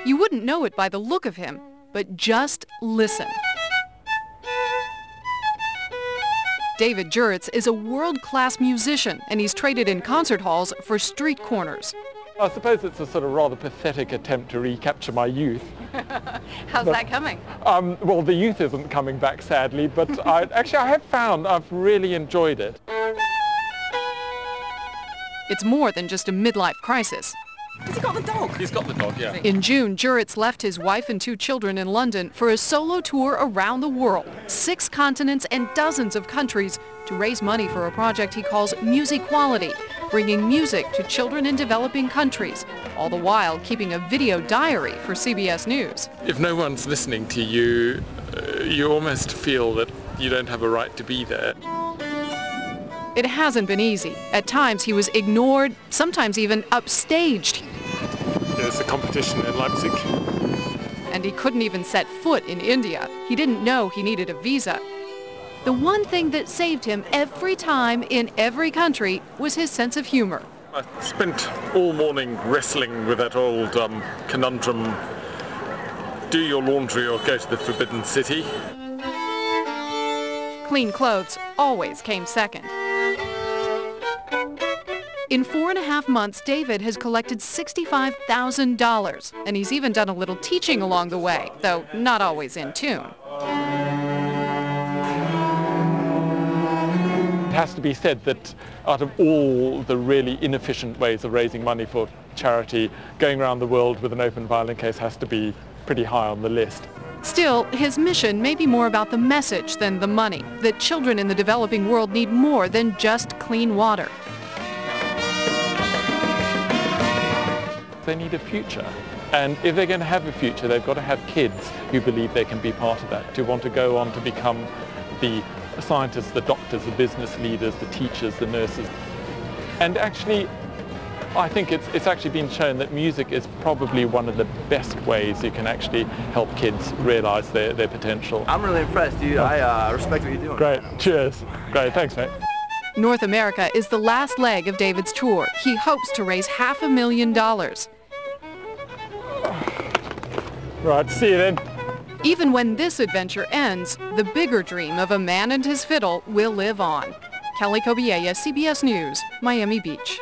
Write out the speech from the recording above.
You wouldn't know it by the look of him, but just listen. David Juritz is a world-class musician, and he's traded in concert halls for street corners. I suppose it's a sort of rather pathetic attempt to recapture my youth. How's that coming? Well, the youth isn't coming back, sadly, but I have found I've really enjoyed it. It's more than just a midlife crisis. Has he got the dog? He's got the dog, yeah. In June, Juritz left his wife and 2 children in London for a solo tour around the world, 6 continents and dozens of countries, to raise money for a project he calls Musiquality, bringing music to children in developing countries, all the while keeping a video diary for CBS News. If no one's listening to you, you almost feel that you don't have a right to be there. It hasn't been easy. At times he was ignored, sometimes even upstaged. There's a competition in Leipzig. And he couldn't even set foot in India. He didn't know he needed a visa. The one thing that saved him every time in every country was his sense of humor. I spent all morning wrestling with that old conundrum, do your laundry or go to the Forbidden City. Clean clothes always came second. In 4.5 months, David has collected $65,000, and he's even done a little teaching along the way, though not always in tune. It has to be said that out of all the really inefficient ways of raising money for charity, going around the world with an open violin case has to be pretty high on the list. Still, his mission may be more about the message than the money, that children in the developing world need more than just clean water. They need a future, and if they're going to have a future, they've got to have kids who believe they can be part of that, who want to go on to become the scientists, the doctors, the business leaders, the teachers, the nurses. And actually, I think it's actually been shown that music is probably one of the best ways you can actually help kids realize their potential. I'm really impressed, dude. I respect what you're doing. Great, cheers. Great, thanks, mate. North America is the last leg of David's tour. He hopes to raise $500,000. Right, see you then. Even when this adventure ends, the bigger dream of a man and his fiddle will live on. Kelly Kobiella, CBS News, Miami Beach.